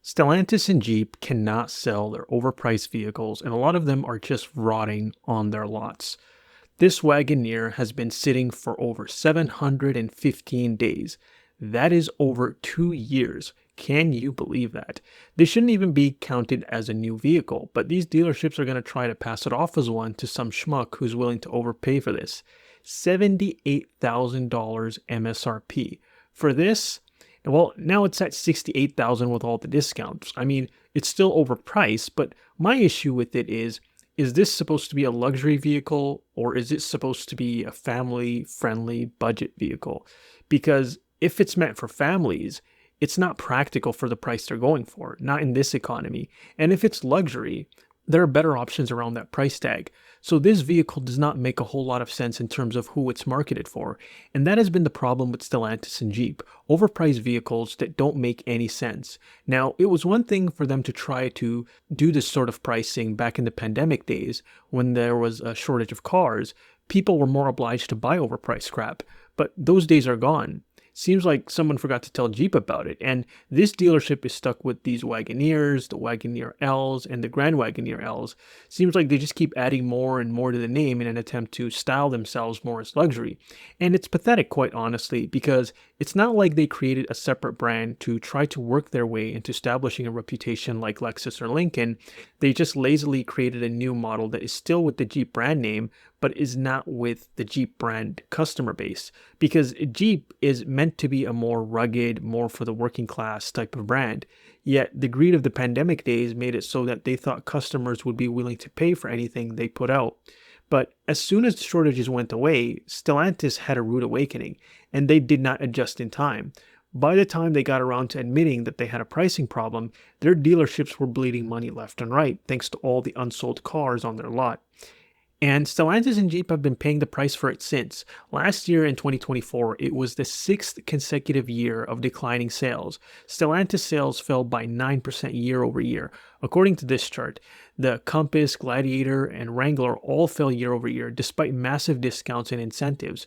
Stellantis and Jeep cannot sell their overpriced vehicles, and a lot of them are just rotting on their lots. This Wagoneer has been sitting for over 715 days. That is over 2 years. Can you believe that? This shouldn't even be counted as a new vehicle, but these dealerships are going to try to pass it off as one to some schmuck who's willing to overpay for this. $78,000 MSRP. For this, well, now it's at 68,000 with all the discounts. I mean, it's still overpriced, but my issue with it is this supposed to be a luxury vehicle or is it supposed to be a family-friendly budget vehicle? Because if it's meant for families, it's not practical for the price they're going for, not in this economy. And if it's luxury, there are better options around that price tag. So this vehicle does not make a whole lot of sense in terms of who it's marketed for. And that has been the problem with Stellantis and Jeep. Overpriced vehicles that don't make any sense. Now, it was one thing for them to try to do this sort of pricing back in the pandemic days when there was a shortage of cars. People were more obliged to buy overpriced crap. But those days are gone. Seems like someone forgot to tell Jeep about it, and this dealership is stuck with these Wagoneers, the Wagoneer Ls, and the Grand Wagoneer Ls. Seems like they just keep adding more and more to the name in an attempt to style themselves more as luxury. And it's pathetic, quite honestly, because it's not like they created a separate brand to try to work their way into establishing a reputation like Lexus or Lincoln. They just lazily created a new model that is still with the Jeep brand name, but is not with the Jeep brand customer base, because Jeep is meant to be a more rugged, more for the working class type of brand. Yet the greed of the pandemic days made it so that they thought customers would be willing to pay for anything they put out. But as soon as the shortages went away, Stellantis had a rude awakening, and they did not adjust in time. By the time they got around to admitting that they had a pricing problem, their dealerships were bleeding money left and right, thanks to all the unsold cars on their lot. And Stellantis and Jeep have been paying the price for it since. Last year in 2024, it was the sixth consecutive year of declining sales. Stellantis sales fell by 9% year over year. According to this chart, the Compass, Gladiator, and Wrangler all fell year over year despite massive discounts and incentives.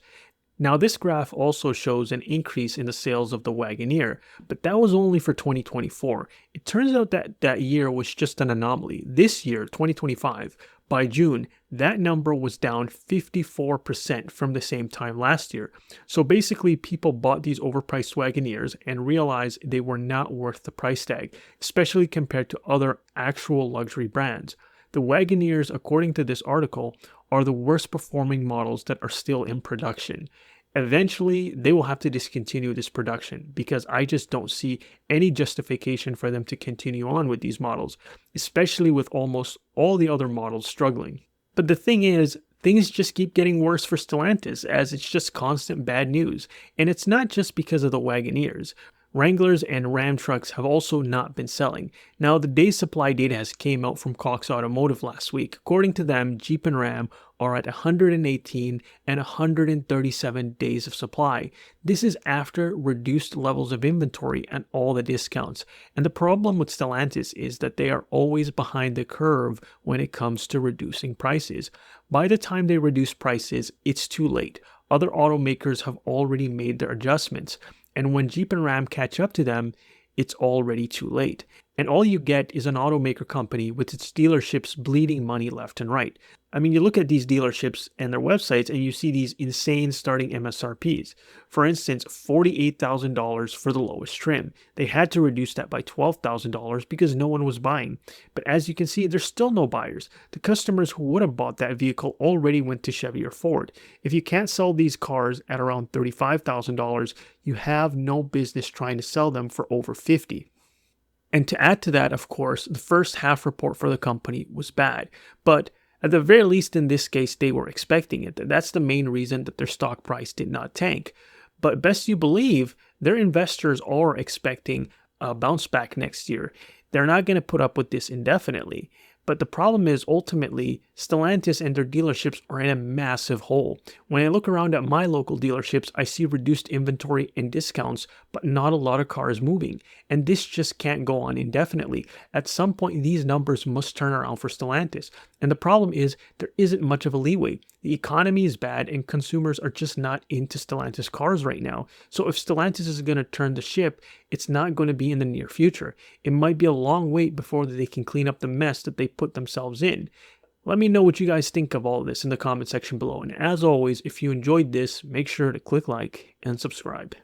Now, this graph also shows an increase in the sales of the Wagoneer, but that was only for 2024. It turns out that that year was just an anomaly. This year, 2025, by June, that number was down 54% from the same time last year. So basically, people bought these overpriced Wagoneers and realized they were not worth the price tag, especially compared to other actual luxury brands. The Wagoneers, according to this article, are the worst performing models that are still in production. Eventually, they will have to discontinue this production because I just don't see any justification for them to continue on with these models, especially with almost all the other models struggling. But the thing is, things just keep getting worse for Stellantis as it's just constant bad news. And it's not just because of the Wagoneers. Wranglers and Ram trucks have also not been selling. Now, the day supply data has came out from Cox Automotive last week. According to them, Jeep and Ram are at 118 and 137 days of supply. This is after reduced levels of inventory and all the discounts. And the problem with Stellantis is that they are always behind the curve when it comes to reducing prices. By the time they reduce prices, it's too late. Other automakers have already made their adjustments. And when Jeep and Ram catch up to them, it's already too late. And all you get is an automaker company with its dealerships bleeding money left and right. I mean, you look at these dealerships and their websites and you see these insane starting MSRPs. For instance, $48,000 for the lowest trim. They had to reduce that by $12,000 because no one was buying. But as you can see, there's still no buyers. The customers who would have bought that vehicle already went to Chevy or Ford. If you can't sell these cars at around $35,000, you have no business trying to sell them for over $50,000. And to add to that, of course, the first half report for the company was bad. But at the very least, in this case, they were expecting it. That's the main reason that their stock price did not tank. But best you believe, their investors are expecting a bounce back next year. They're not going to put up with this indefinitely. But the problem is, ultimately, Stellantis and their dealerships are in a massive hole. When I look around at my local dealerships, I see reduced inventory and discounts, but not a lot of cars moving. And this just can't go on indefinitely. At some point, these numbers must turn around for Stellantis. And the problem is, there isn't much of a leeway. The economy is bad and consumers are just not into Stellantis cars right now. So if Stellantis is going to turn the ship, it's not going to be in the near future. It might be a long wait before they can clean up the mess that they put themselves in. Let me know what you guys think of all this in the comment section below. And as always, if you enjoyed this, make sure to click like and subscribe.